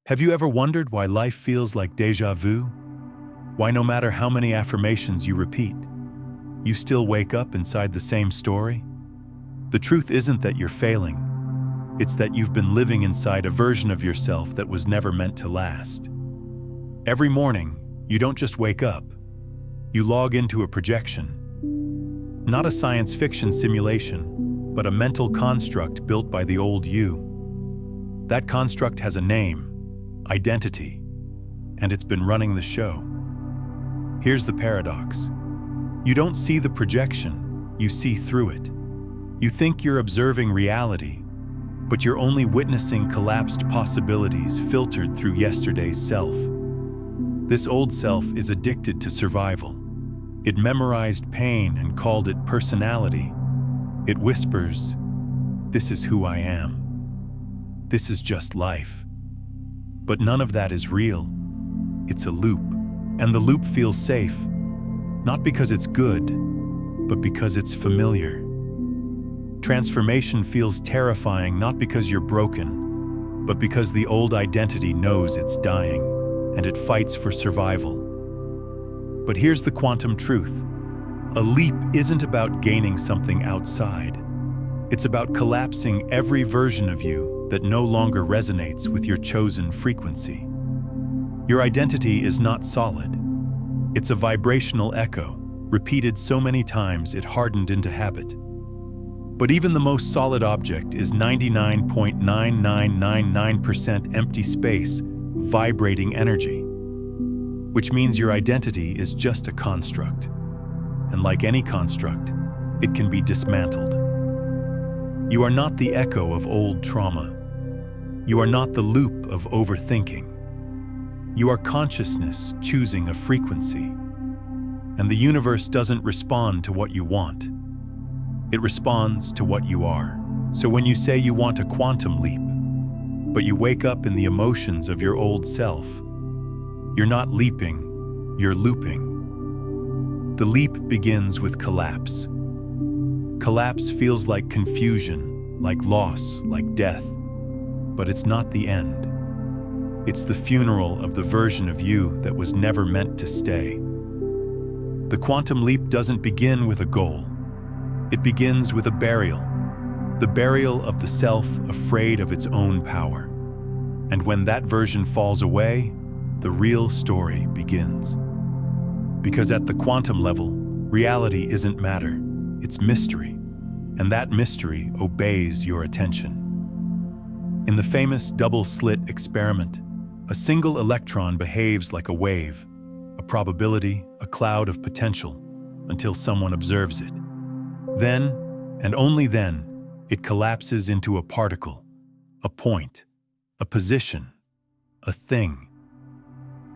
Have you ever wondered why life feels like déjà vu? Why no matter how many affirmations you repeat, you still wake up inside the same story? The truth isn't that you're failing. It's that you've been living inside a version of yourself that was never meant to last. Every morning, you don't just wake up. You log into a projection. Not a science fiction simulation, but a mental construct built by the old you. That construct has a name, identity, and it's been running the show. Here's the paradox. You don't see the projection, you see through it. You think you're observing reality, but you're only witnessing collapsed possibilities filtered through yesterday's self. This old self is addicted to survival. It memorized pain and called it personality. It whispers, "This is who I am. This is just life." But none of that is real. It's a loop, and the loop feels safe, not because it's good, but because it's familiar. Transformation feels terrifying not because you're broken, but because the old identity knows it's dying, and it fights for survival. But here's the quantum truth. A leap isn't about gaining something outside. It's about collapsing every version of you that no longer resonates with your chosen frequency. Your identity is not solid. It's a vibrational echo, repeated so many times it hardened into habit. But even the most solid object is 99.9999% empty space, vibrating energy. Which means your identity is just a construct. And like any construct, it can be dismantled. You are not the echo of old trauma. You are not the loop of overthinking. You are consciousness choosing a frequency. And the universe doesn't respond to what you want. It responds to what you are. So when you say you want a quantum leap, but you wake up in the emotions of your old self, you're not leaping, you're looping. The leap begins with collapse. Collapse feels like confusion, like loss, like death. But it's not the end. It's the funeral of the version of you that was never meant to stay. The quantum leap doesn't begin with a goal. It begins with a burial. The burial of the self afraid of its own power. And when that version falls away, the real story begins. Because at the quantum level, reality isn't matter, it's mystery. And that mystery obeys your attention. In the famous double-slit experiment, a single electron behaves like a wave, a probability, a cloud of potential, until someone observes it. Then, and only then, it collapses into a particle, a point, a position, a thing.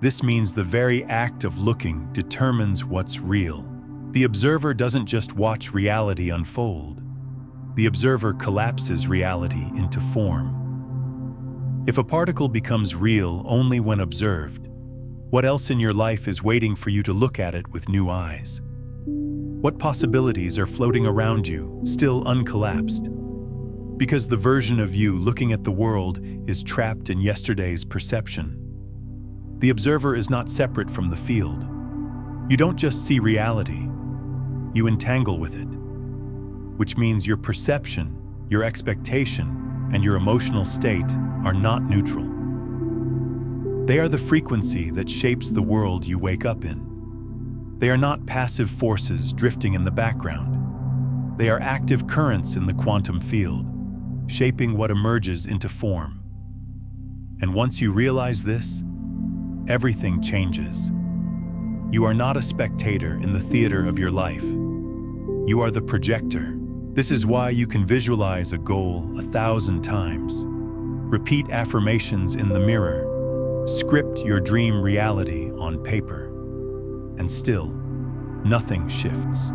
This means the very act of looking determines what's real. The observer doesn't just watch reality unfold. The observer collapses reality into form. If a particle becomes real only when observed, what else in your life is waiting for you to look at it with new eyes? What possibilities are floating around you, still uncollapsed? Because the version of you looking at the world is trapped in yesterday's perception. The observer is not separate from the field. You don't just see reality, you entangle with it. Which means your perception, your expectation, and your emotional state are not neutral. They are the frequency that shapes the world you wake up in. They are not passive forces drifting in the background. They are active currents in the quantum field, shaping what emerges into form. And once you realize this, everything changes. You are not a spectator in the theater of your life. You are the projector. This is why you can visualize a goal 1,000 times. Repeat affirmations in the mirror. Script your dream reality on paper. And still, nothing shifts.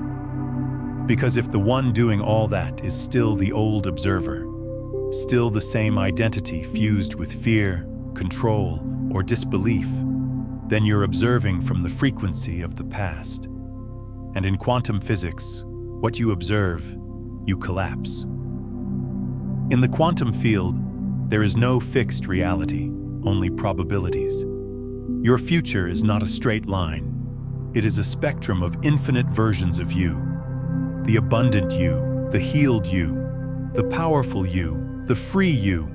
Because if the one doing all that is still the old observer, still the same identity fused with fear, control, or disbelief, then you're observing from the frequency of the past. And in quantum physics, what you observe, you collapse. In the quantum field, there is no fixed reality, only probabilities. Your future is not a straight line. It is a spectrum of infinite versions of you. The abundant you, the healed you, the powerful you, the free you,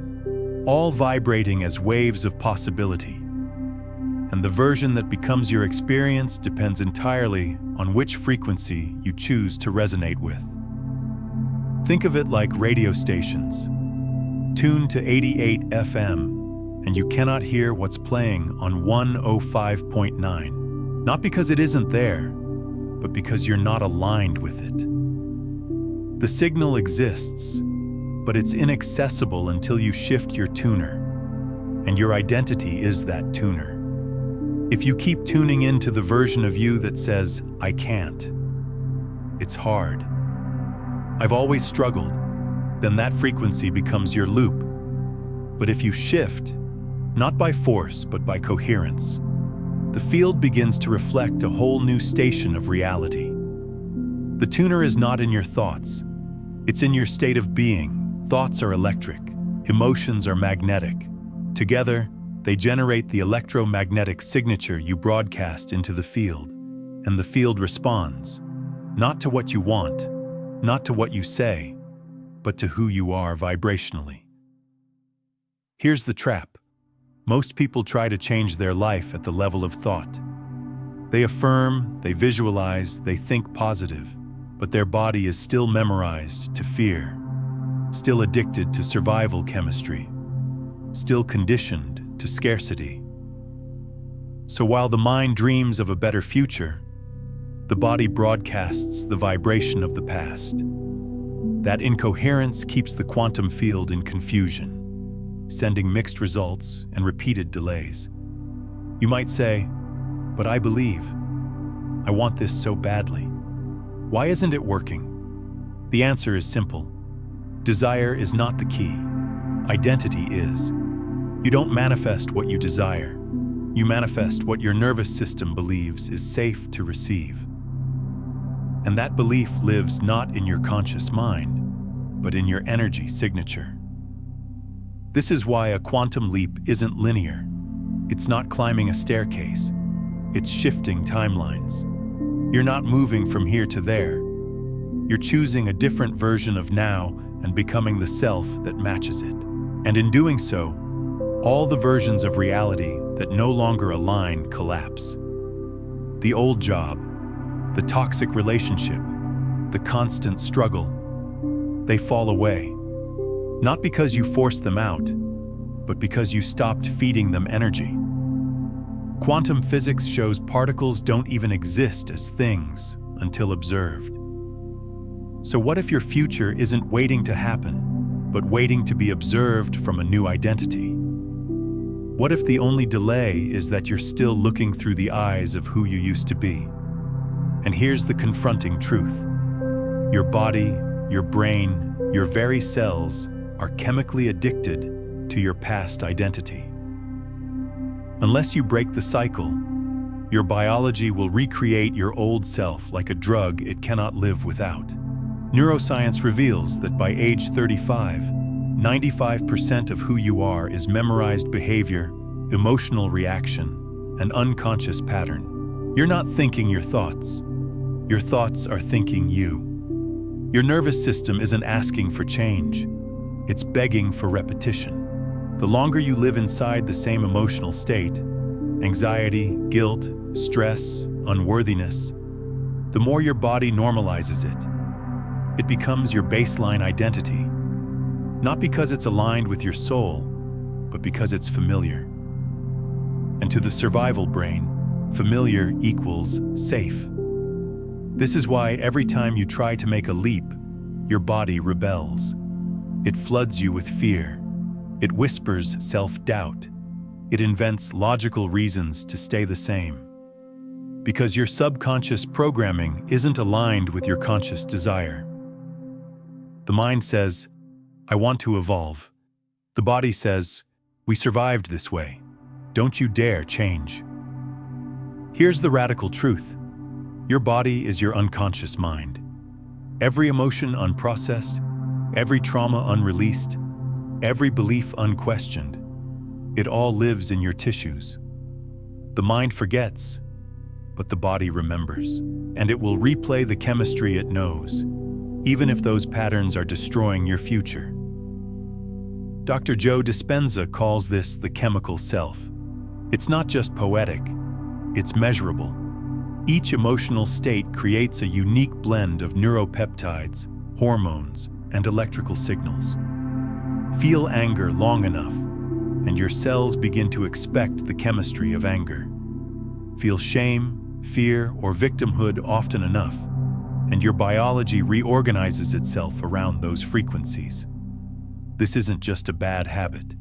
all vibrating as waves of possibility. And the version that becomes your experience depends entirely on which frequency you choose to resonate with. Think of it like radio stations. Tune to 88 FM, and you cannot hear what's playing on 105.9. Not because it isn't there, but because you're not aligned with it. The signal exists, but it's inaccessible until you shift your tuner, and your identity is that tuner. If you keep tuning into the version of you that says, "I can't," it's hard. "I've always struggled," then that frequency becomes your loop. But if you shift, not by force, but by coherence, the field begins to reflect a whole new station of reality. The tuner is not in your thoughts. It's in your state of being. Thoughts are electric. Emotions are magnetic. Together, they generate the electromagnetic signature you broadcast into the field, and the field responds, not to what you want, not to what you say, but to who you are vibrationally. Here's the trap. Most people try to change their life at the level of thought. They affirm, they visualize, they think positive, but their body is still memorized to fear, still addicted to survival chemistry, still conditioned to scarcity. So while the mind dreams of a better future, the body broadcasts the vibration of the past. That incoherence keeps the quantum field in confusion, sending mixed results and repeated delays. You might say, "But I believe. I want this so badly. Why isn't it working?" The answer is simple. Desire is not the key. Identity is. You don't manifest what you desire. You manifest what your nervous system believes is safe to receive. And that belief lives not in your conscious mind, but in your energy signature. This is why a quantum leap isn't linear. It's not climbing a staircase. It's shifting timelines. You're not moving from here to there. You're choosing a different version of now and becoming the self that matches it. And in doing so, all the versions of reality that no longer align collapse. The old job, the toxic relationship, the constant struggle, they fall away. Not because you forced them out, but because you stopped feeding them energy. Quantum physics shows particles don't even exist as things until observed. So what if your future isn't waiting to happen, but waiting to be observed from a new identity? What if the only delay is that you're still looking through the eyes of who you used to be? And here's the confronting truth. Your body, your brain, your very cells are chemically addicted to your past identity. Unless you break the cycle, your biology will recreate your old self like a drug it cannot live without. Neuroscience reveals that by age 35, 95% of who you are is memorized behavior, emotional reaction, and unconscious pattern. You're not thinking your thoughts. Your thoughts are thinking you. Your nervous system isn't asking for change. It's begging for repetition. The longer you live inside the same emotional state, anxiety, guilt, stress, unworthiness, the more your body normalizes it. It becomes your baseline identity, not because it's aligned with your soul, but because it's familiar. And to the survival brain, familiar equals safe. This is why every time you try to make a leap, your body rebels. It floods you with fear. It whispers self-doubt. It invents logical reasons to stay the same. Because your subconscious programming isn't aligned with your conscious desire. The mind says, "I want to evolve." The body says, "We survived this way. Don't you dare change." Here's the radical truth. Your body is your unconscious mind. Every emotion unprocessed, every trauma unreleased, every belief unquestioned, It all lives in your tissues. The mind forgets, but the body remembers, and it will replay the chemistry it knows, even if those patterns are destroying your future. Dr. Joe Dispenza calls this the chemical self. It's not just poetic, it's measurable. Each emotional state creates a unique blend of neuropeptides, hormones, and electrical signals. Feel anger long enough, and your cells begin to expect the chemistry of anger. Feel shame, fear, or victimhood often enough, and your biology reorganizes itself around those frequencies. This isn't just a bad habit,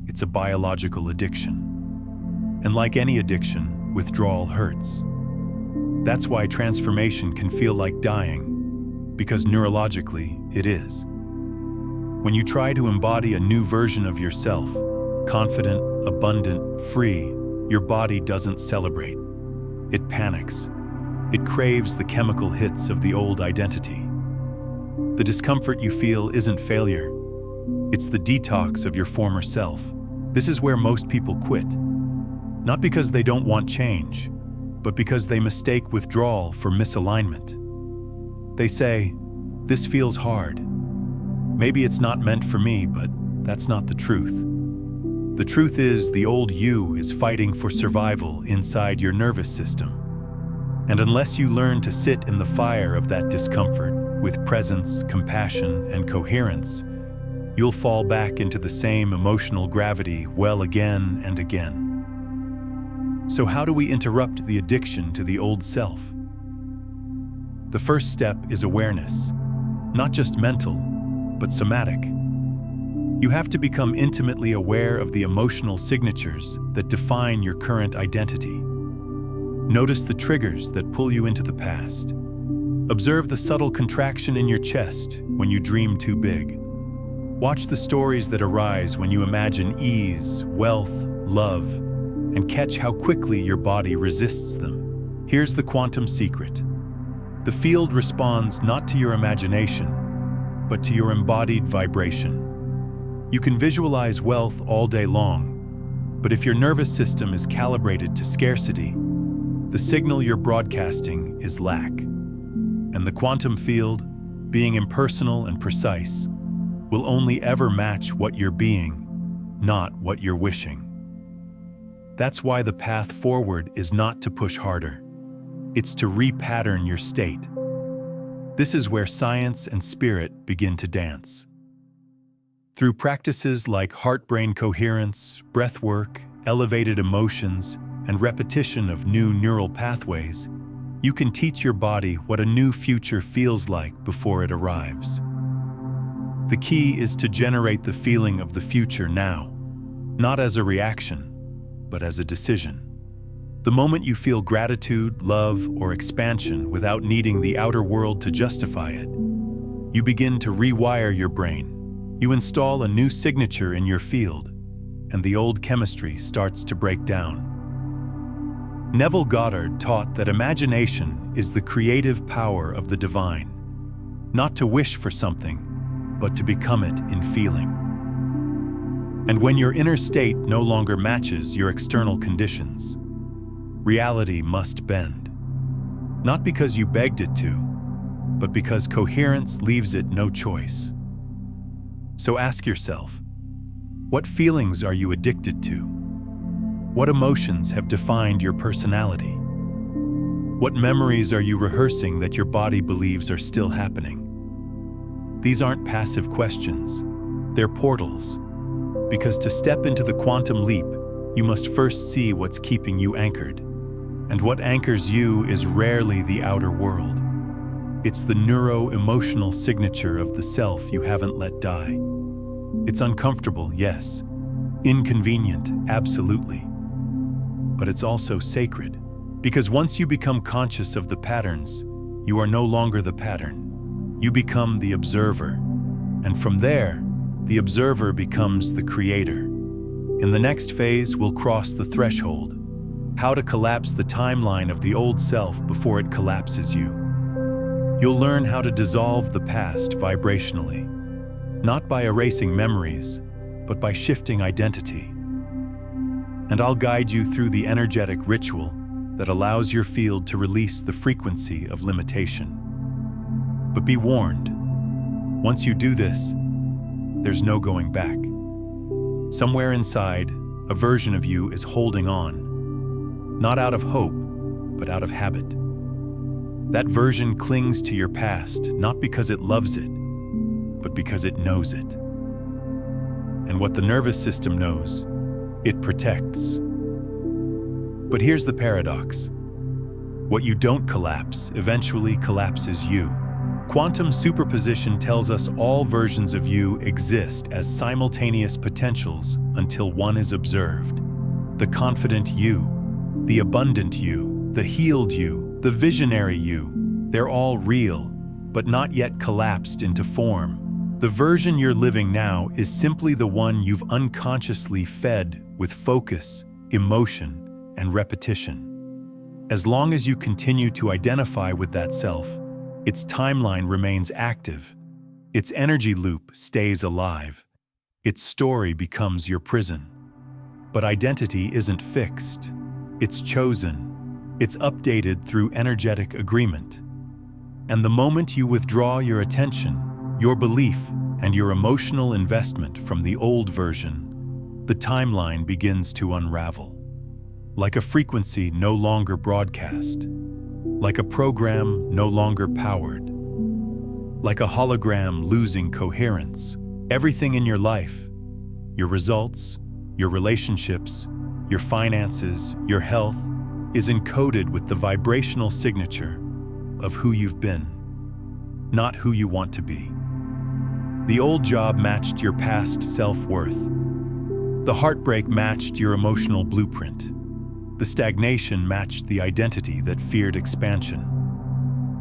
it's a biological addiction. And like any addiction, withdrawal hurts. That's why transformation can feel like dying, because neurologically it is. When you try to embody a new version of yourself, confident, abundant, free, your body doesn't celebrate. It panics. It craves the chemical hits of the old identity. The discomfort you feel isn't failure. It's the detox of your former self. This is where most people quit. Not because they don't want change, but because they mistake withdrawal for misalignment. They say, "This feels hard. Maybe it's not meant for me," but that's not the truth. The truth is, the old you is fighting for survival inside your nervous system. And unless you learn to sit in the fire of that discomfort with presence, compassion, and coherence, you'll fall back into the same emotional gravity well again and again. So how do we interrupt the addiction to the old self? The first step is awareness, not just mental, but somatic. You have to become intimately aware of the emotional signatures that define your current identity. Notice the triggers that pull you into the past. Observe the subtle contraction in your chest when you dream too big. Watch the stories that arise when you imagine ease, wealth, love, and catch how quickly your body resists them. Here's the quantum secret. The field responds not to your imagination, but to your embodied vibration. You can visualize wealth all day long, but if your nervous system is calibrated to scarcity, the signal you're broadcasting is lack. And the quantum field, being impersonal and precise, will only ever match what you're being, not what you're wishing. That's why the path forward is not to push harder. It's to repattern your state. This is where science and spirit begin to dance. Through practices like heart-brain coherence, breath work, elevated emotions, and repetition of new neural pathways, you can teach your body what a new future feels like before it arrives. The key is to generate the feeling of the future now, not as a reaction, but as a decision. The moment you feel gratitude, love, or expansion without needing the outer world to justify it, you begin to rewire your brain. You install a new signature in your field, and the old chemistry starts to break down. Neville Goddard taught that imagination is the creative power of the divine, not to wish for something, but to become it in feeling. And when your inner state no longer matches your external conditions, reality must bend. Not because you begged it to, but because coherence leaves it no choice. So ask yourself, what feelings are you addicted to? What emotions have defined your personality? What memories are you rehearsing that your body believes are still happening? These aren't passive questions, they're portals. Because to step into the quantum leap, you must first see what's keeping you anchored. And what anchors you is rarely the outer world. It's the neuro-emotional signature of the self you haven't let die. It's uncomfortable, yes. Inconvenient, absolutely. But it's also sacred. Because once you become conscious of the patterns, you are no longer the pattern. You become the observer. And from there, the observer becomes the creator. In the next phase, we'll cross the threshold. How to collapse the timeline of the old self before it collapses you. You'll learn how to dissolve the past vibrationally, not by erasing memories, but by shifting identity. and I'll guide you through the energetic ritual that allows your field to release the frequency of limitation. But be warned, once you do this, there's no going back. Somewhere inside, a version of you is holding on, not out of hope, but out of habit. That version clings to your past, not because it loves it, but because it knows it. And what the nervous system knows, it protects. But here's the paradox. What you don't collapse eventually collapses you. Quantum superposition tells us all versions of you exist as simultaneous potentials until one is observed. The confident you, the abundant you, the healed you, the visionary you, they're all real, but not yet collapsed into form. The version you're living now is simply the one you've unconsciously fed with focus, emotion, and repetition. As long as you continue to identify with that self, its timeline remains active, its energy loop stays alive, its story becomes your prison. But identity isn't fixed, it's chosen, it's updated through energetic agreement. And the moment you withdraw your attention, your belief, and your emotional investment from the old version, the timeline begins to unravel. Like a frequency no longer broadcast, like a program no longer powered, like a hologram losing coherence. Everything in your life, your results, your relationships, your finances, your health, is encoded with the vibrational signature of who you've been, not who you want to be. The old job matched your past self-worth. The heartbreak matched your emotional blueprint. The stagnation matched the identity that feared expansion.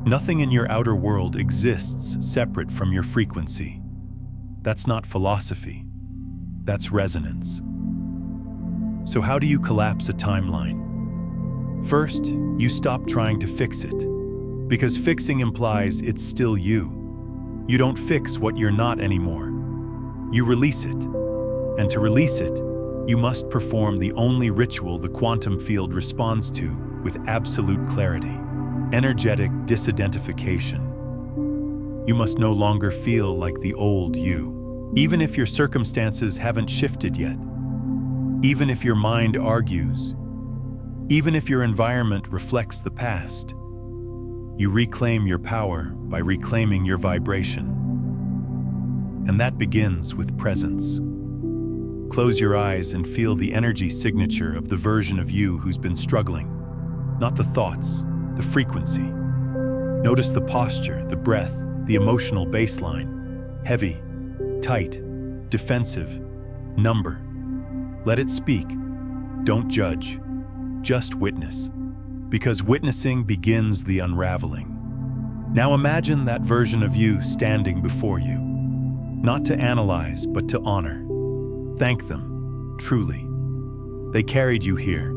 Nothing in your outer world exists separate from your frequency. That's not philosophy. That's resonance. So how do you collapse a timeline? First, you stop trying to fix it, because fixing implies it's still you. You don't fix what you're not anymore. You release it. And to release it, you must perform the only ritual the quantum field responds to with absolute clarity: energetic disidentification. You must no longer feel like the old you, even if your circumstances haven't shifted yet, even if your mind argues, even if your environment reflects the past. You reclaim your power by reclaiming your vibration. And that begins with presence. Close your eyes and feel the energy signature of the version of you who's been struggling. Not the thoughts, the frequency. Notice the posture, the breath, the emotional baseline. Heavy, tight, defensive, number. Let it speak. Don't judge. Just witness. Because witnessing begins the unraveling. Now imagine that version of you standing before you. Not to analyze, but to honor. Thank them, truly. They carried you here,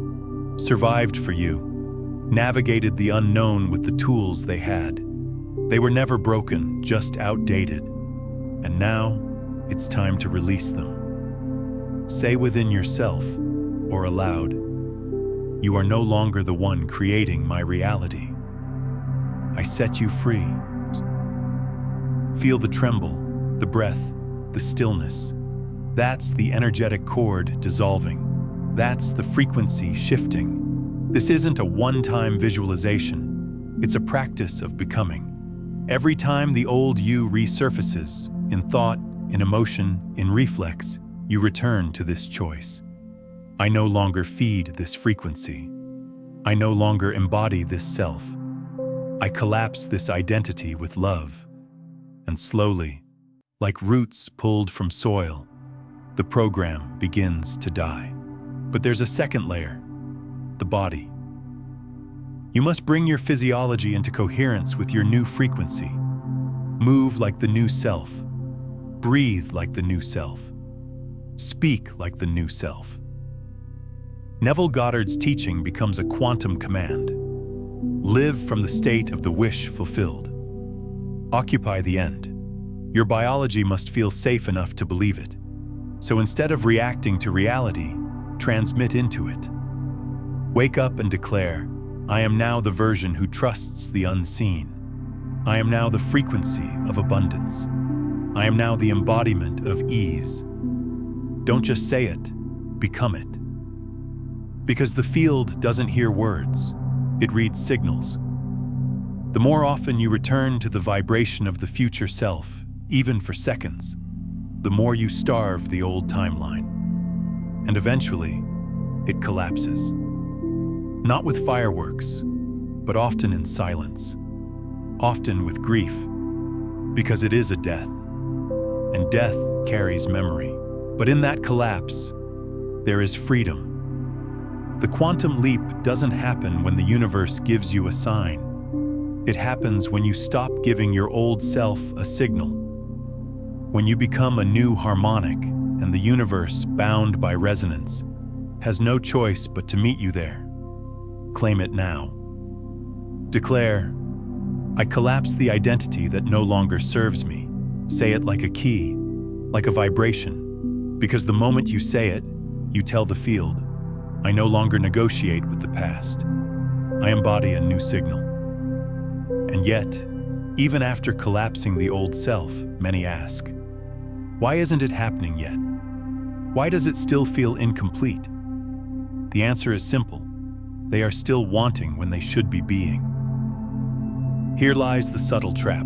survived for you, navigated the unknown with the tools they had. They were never broken, just outdated. And now, it's time to release them. Say within yourself, or aloud, "You are no longer the one creating my reality. I set you free." Feel the tremble, the breath, the stillness. That's the energetic cord dissolving. That's the frequency shifting. This isn't a one-time visualization. It's a practice of becoming. Every time the old you resurfaces, in thought, in emotion, in reflex, you return to this choice. I no longer feed this frequency. I no longer embody this self. I collapse this identity with love. And slowly, like roots pulled from soil, the program begins to die. But there's a second layer, the body. You must bring your physiology into coherence with your new frequency. Move like the new self. Breathe like the new self. Speak like the new self. Neville Goddard's teaching becomes a quantum command. Live from the state of the wish fulfilled. Occupy the end. Your biology must feel safe enough to believe it. So instead of reacting to reality, transmit into it. Wake up and declare, I am now the version who trusts the unseen. I am now the frequency of abundance. I am now the embodiment of ease. Don't just say it, become it. Because the field doesn't hear words, it reads signals. The more often you return to the vibration of the future self, even for seconds, the more you starve the old timeline. And eventually, it collapses. Not with fireworks, but often in silence. Often with grief, because it is a death. And death carries memory. But in that collapse, there is freedom. The quantum leap doesn't happen when the universe gives you a sign. It happens when you stop giving your old self a signal. When you become a new harmonic, and the universe, bound by resonance, has no choice but to meet you there. Claim it now. Declare, I collapse the identity that no longer serves me. Say it like a key, like a vibration. Because the moment you say it, you tell the field, I no longer negotiate with the past. I embody a new signal. And yet, even after collapsing the old self, many ask, why isn't it happening yet? Why does it still feel incomplete? The answer is simple. They are still wanting when they should be being. Here lies the subtle trap.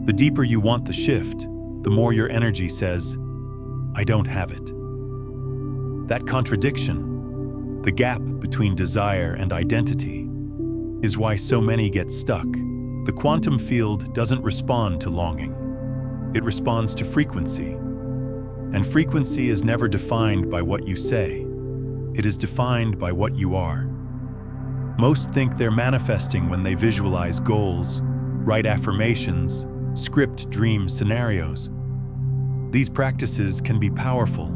The deeper you want the shift, the more your energy says, I don't have it. That contradiction, the gap between desire and identity, is why so many get stuck. The quantum field doesn't respond to longing. It responds to frequency. And frequency is never defined by what you say. It is defined by what you are. Most think they're manifesting when they visualize goals, write affirmations, script dream scenarios. These practices can be powerful,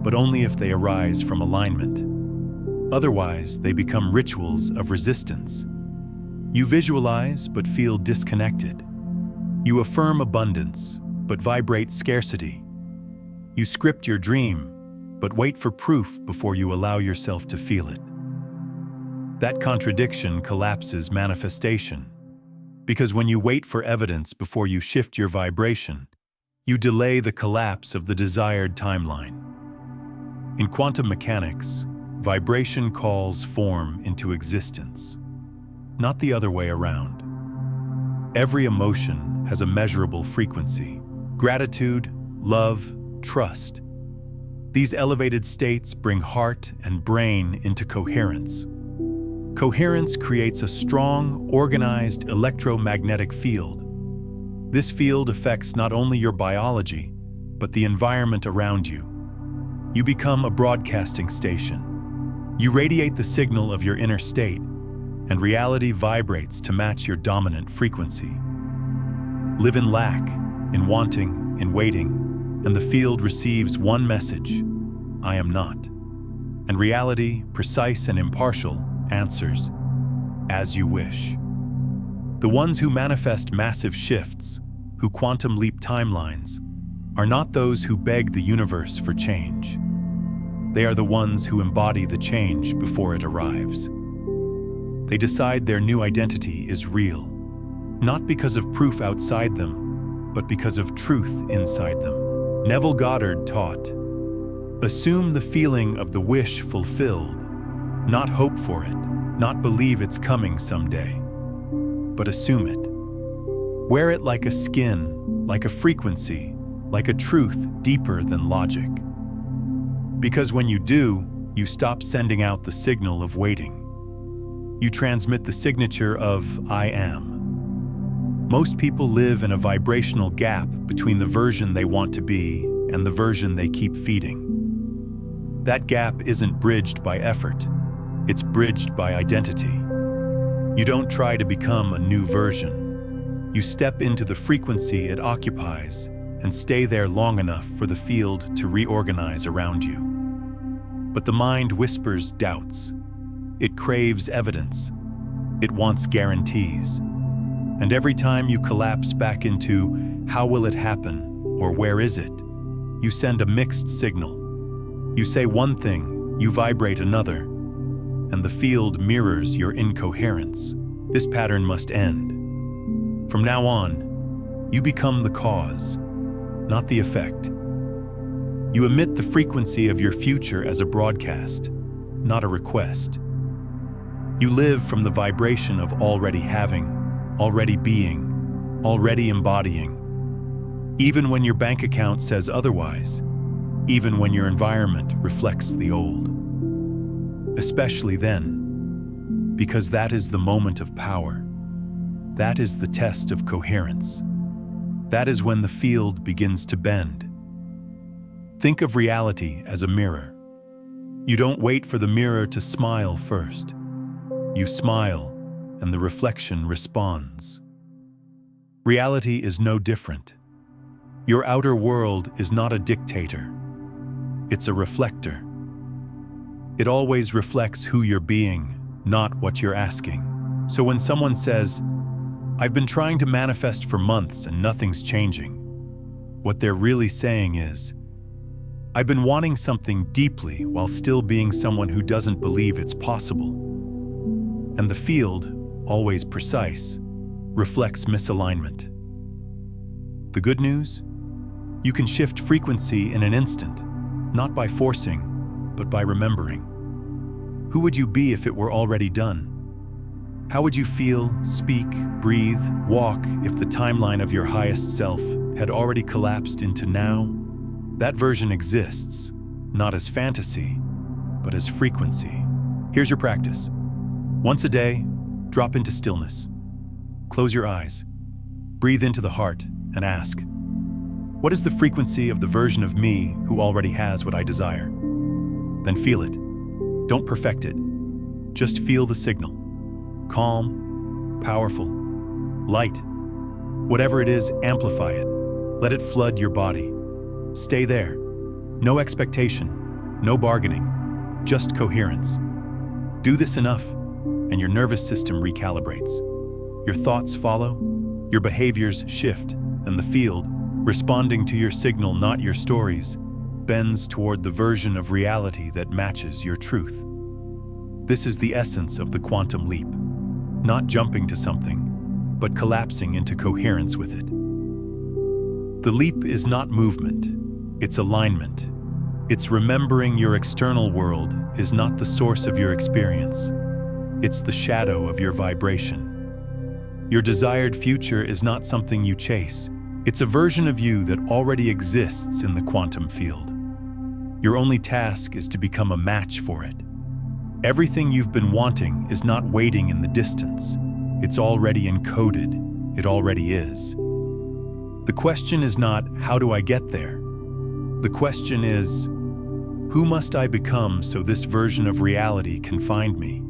but only if they arise from alignment. Otherwise, they become rituals of resistance. You visualize but feel disconnected. You affirm abundance but vibrate scarcity. You script your dream but wait for proof before you allow yourself to feel it. That contradiction collapses manifestation, because when you wait for evidence before you shift your vibration, you delay the collapse of the desired timeline. In quantum mechanics, vibration calls form into existence, not the other way around. Every emotion has a measurable frequency: gratitude, love, trust. These elevated states bring heart and brain into coherence. Coherence creates a strong, organized electromagnetic field. This field affects not only your biology, but the environment around you. You become a broadcasting station. You radiate the signal of your inner state, and reality vibrates to match your dominant frequency. Live in lack, in wanting, in waiting, and the field receives one message: I am not. And reality, precise and impartial, answers, as you wish. The ones who manifest massive shifts, who quantum leap timelines, are not those who beg the universe for change. They are the ones who embody the change before it arrives. They decide their new identity is real, not because of proof outside them, but because of truth inside them. Neville Goddard taught, assume the feeling of the wish fulfilled, not hope for it, not believe it's coming someday, but assume it. Wear it like a skin, like a frequency, like a truth deeper than logic. Because when you do, you stop sending out the signal of waiting. You transmit the signature of I am. Most people live in a vibrational gap between the version they want to be and the version they keep feeding. That gap isn't bridged by effort. It's bridged by identity. You don't try to become a new version. You step into the frequency it occupies and stay there long enough for the field to reorganize around you. But the mind whispers doubts. It craves evidence. It wants guarantees. And every time you collapse back into how will it happen or where is it, you send a mixed signal. You say one thing you vibrate another, and the field mirrors your incoherence. This pattern must end. From now on, you become the cause, not the effect. You emit the frequency of your future as a broadcast, not a request. You live from the vibration of already having, already being, already embodying. Even when your bank account says otherwise, even when your environment reflects the old. Especially then, because that is the moment of power. That is the test of coherence. That is when the field begins to bend. Think of reality as a mirror. You don't wait for the mirror to smile first. You smile, and the reflection responds. Reality is no different. Your outer world is not a dictator. It's a reflector. It always reflects who you're being, not what you're asking. So when someone says, "I've been trying to manifest for months and nothing's changing," what they're really saying is, "I've been wanting something deeply while still being someone who doesn't believe it's possible." And the field, always precise, reflects misalignment. The good news? You can shift frequency in an instant, not by forcing, but by remembering. Who would you be if it were already done? How would you feel, speak, breathe, walk if the timeline of your highest self had already collapsed into now? That version exists, not as fantasy, but as frequency. Here's your practice. Once a day, drop into stillness. Close your eyes. Breathe into the heart and ask, what is the frequency of the version of me who already has what I desire? Then feel it. Don't perfect it. Just feel the signal. Calm, powerful, light. Whatever it is, amplify it. Let it flood your body. Stay there. No expectation, no bargaining, just coherence. Do this enough, and your nervous system recalibrates. Your thoughts follow, your behaviors shift, and the field, responding to your signal, not your stories, bends toward the version of reality that matches your truth. This is the essence of the quantum leap. Not jumping to something, but collapsing into coherence with it. The leap is not movement, it's alignment. It's remembering your external world is not the source of your experience. It's the shadow of your vibration. Your desired future is not something you chase. It's a version of you that already exists in the quantum field. Your only task is to become a match for it. Everything you've been wanting is not waiting in the distance. It's already encoded. It already is. The question is not, how do I get there? The question is, who must I become so this version of reality can find me?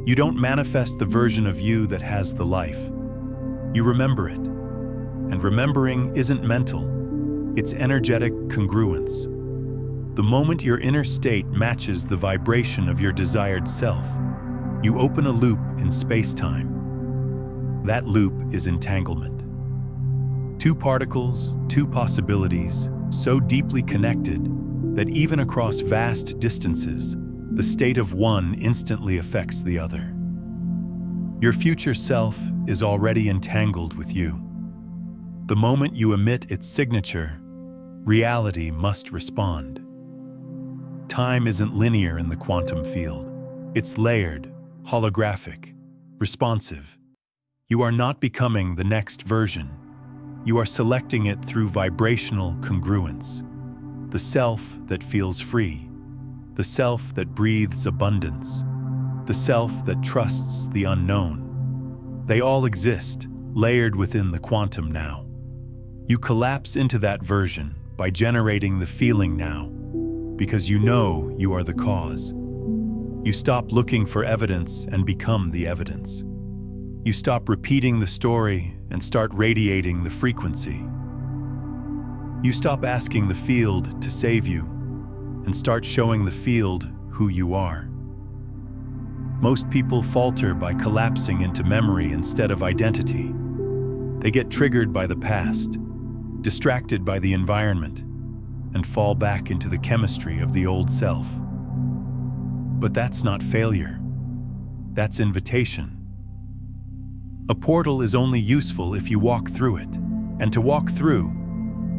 You don't manifest the version of you that has the life. You remember it. And remembering isn't mental. It's energetic congruence. The moment your inner state matches the vibration of your desired self, you open a loop in space-time. That loop is entanglement. Two particles, two possibilities, so deeply connected that even across vast distances, the state of one instantly affects the other. Your future self is already entangled with you. The moment you emit its signature, reality must respond. Time isn't linear in the quantum field. It's layered, holographic, responsive. You are not becoming the next version. You are selecting it through vibrational congruence. The self that feels free. The self that breathes abundance. The self that trusts the unknown. They all exist, layered within the quantum now. You collapse into that version by generating the feeling now, because you know you are the cause. You stop looking for evidence and become the evidence. You stop repeating the story and start radiating the frequency. You stop asking the field to save you and start showing the field who you are. Most people falter by collapsing into memory instead of identity. They get triggered by the past, distracted by the environment, and fall back into the chemistry of the old self. But that's not failure. That's invitation. A portal is only useful if you walk through it. And to walk through,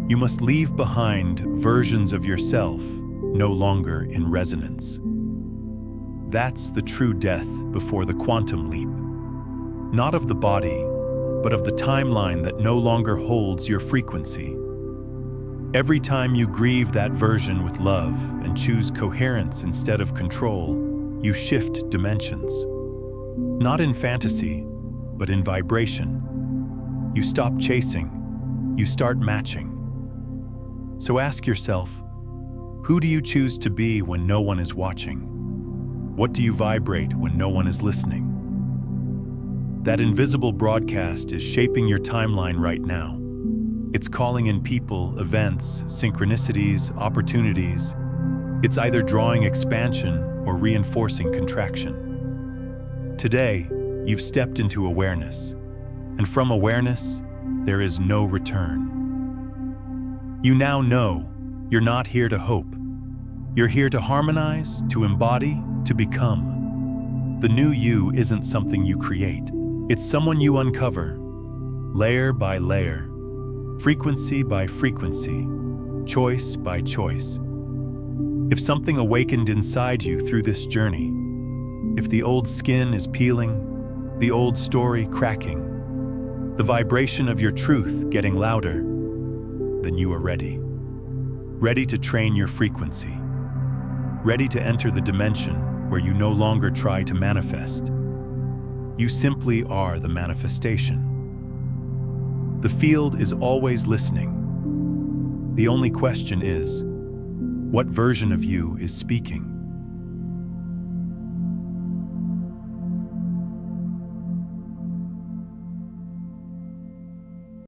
you must leave behind versions of yourself no longer in resonance. That's the true death before the quantum leap. Not of the body, but of the timeline that no longer holds your frequency. Every time you grieve that version with love and choose coherence instead of control, you shift dimensions. Not in fantasy, but in vibration. You stop chasing, you start matching. So ask yourself, who do you choose to be when no one is watching? What do you vibrate when no one is listening? That invisible broadcast is shaping your timeline right now. It's calling in people, events, synchronicities, opportunities. It's either drawing expansion or reinforcing contraction. Today, you've stepped into awareness, and from awareness, there is no return. You now know you're not here to hope. You're here to harmonize, to embody, to become. The new you isn't something you create. It's someone you uncover, layer by layer, frequency by frequency, choice by choice. If something awakened inside you through this journey, if the old skin is peeling, the old story cracking, the vibration of your truth getting louder, then you are ready. Ready to train your frequency. Ready to enter the dimension where you no longer try to manifest. You simply are the manifestation. The field is always listening. The only question is, what version of you is speaking?